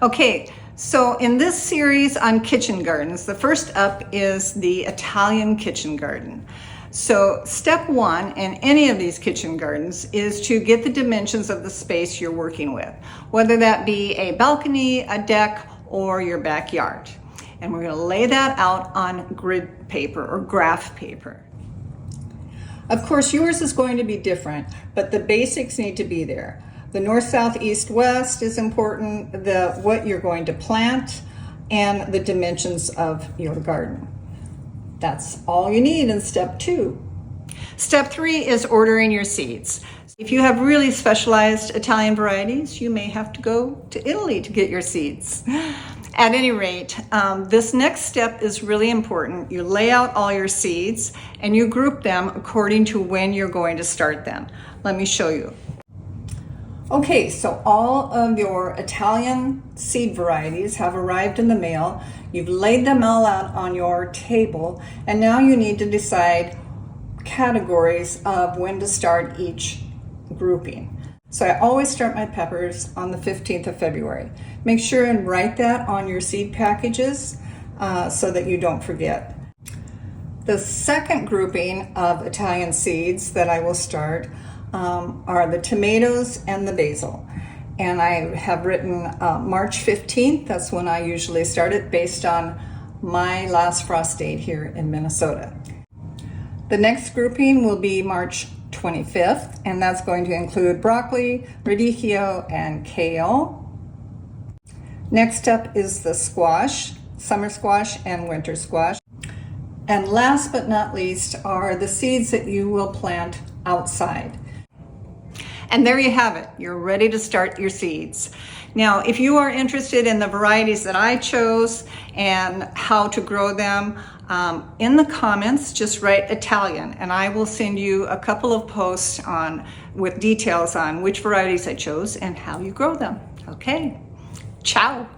Okay, so in this series on kitchen gardens, the first up is the Italian kitchen garden. So step one in any of these kitchen gardens is to get the dimensions of the space you're working with, whether that be a balcony, a deck, or your backyard. And we're going to lay that out on grid paper or graph paper. Of course, yours is going to be different, but the basics need to be there. The north, south, east, west is important, what you're going to plant, and the dimensions of your garden. That's all you need in step two. Step three is ordering your seeds. If you have really specialized Italian varieties, you may have to go to Italy to get your seeds. At any rate, this next step is really important. You lay out all your seeds and you group them according to when you're going to start them. Let me show you. Okay, so all of your Italian seed varieties have arrived in the mail. You've laid them all out on your table, and now you need to decide categories of when to start each grouping. So I always start my peppers on the 15th of February. Make sure and write that on your seed packages so that you don't forget. The second grouping of Italian seeds that I will start are the tomatoes and the basil. And I have written March 15th, that's when I usually start it based on my last frost date here in Minnesota. The next grouping will be March 25th, and that's going to include broccoli, radicchio, and kale. Next up is the squash, summer squash and winter squash. And last but not least are the seeds that you will plant outside. And there you have it. You're ready to start your seeds. Now, if you are interested in the varieties that I chose and how to grow them, in the comments, just write Italian, and I will send you a couple of posts with details on which varieties I chose and how you grow them. Okay, ciao.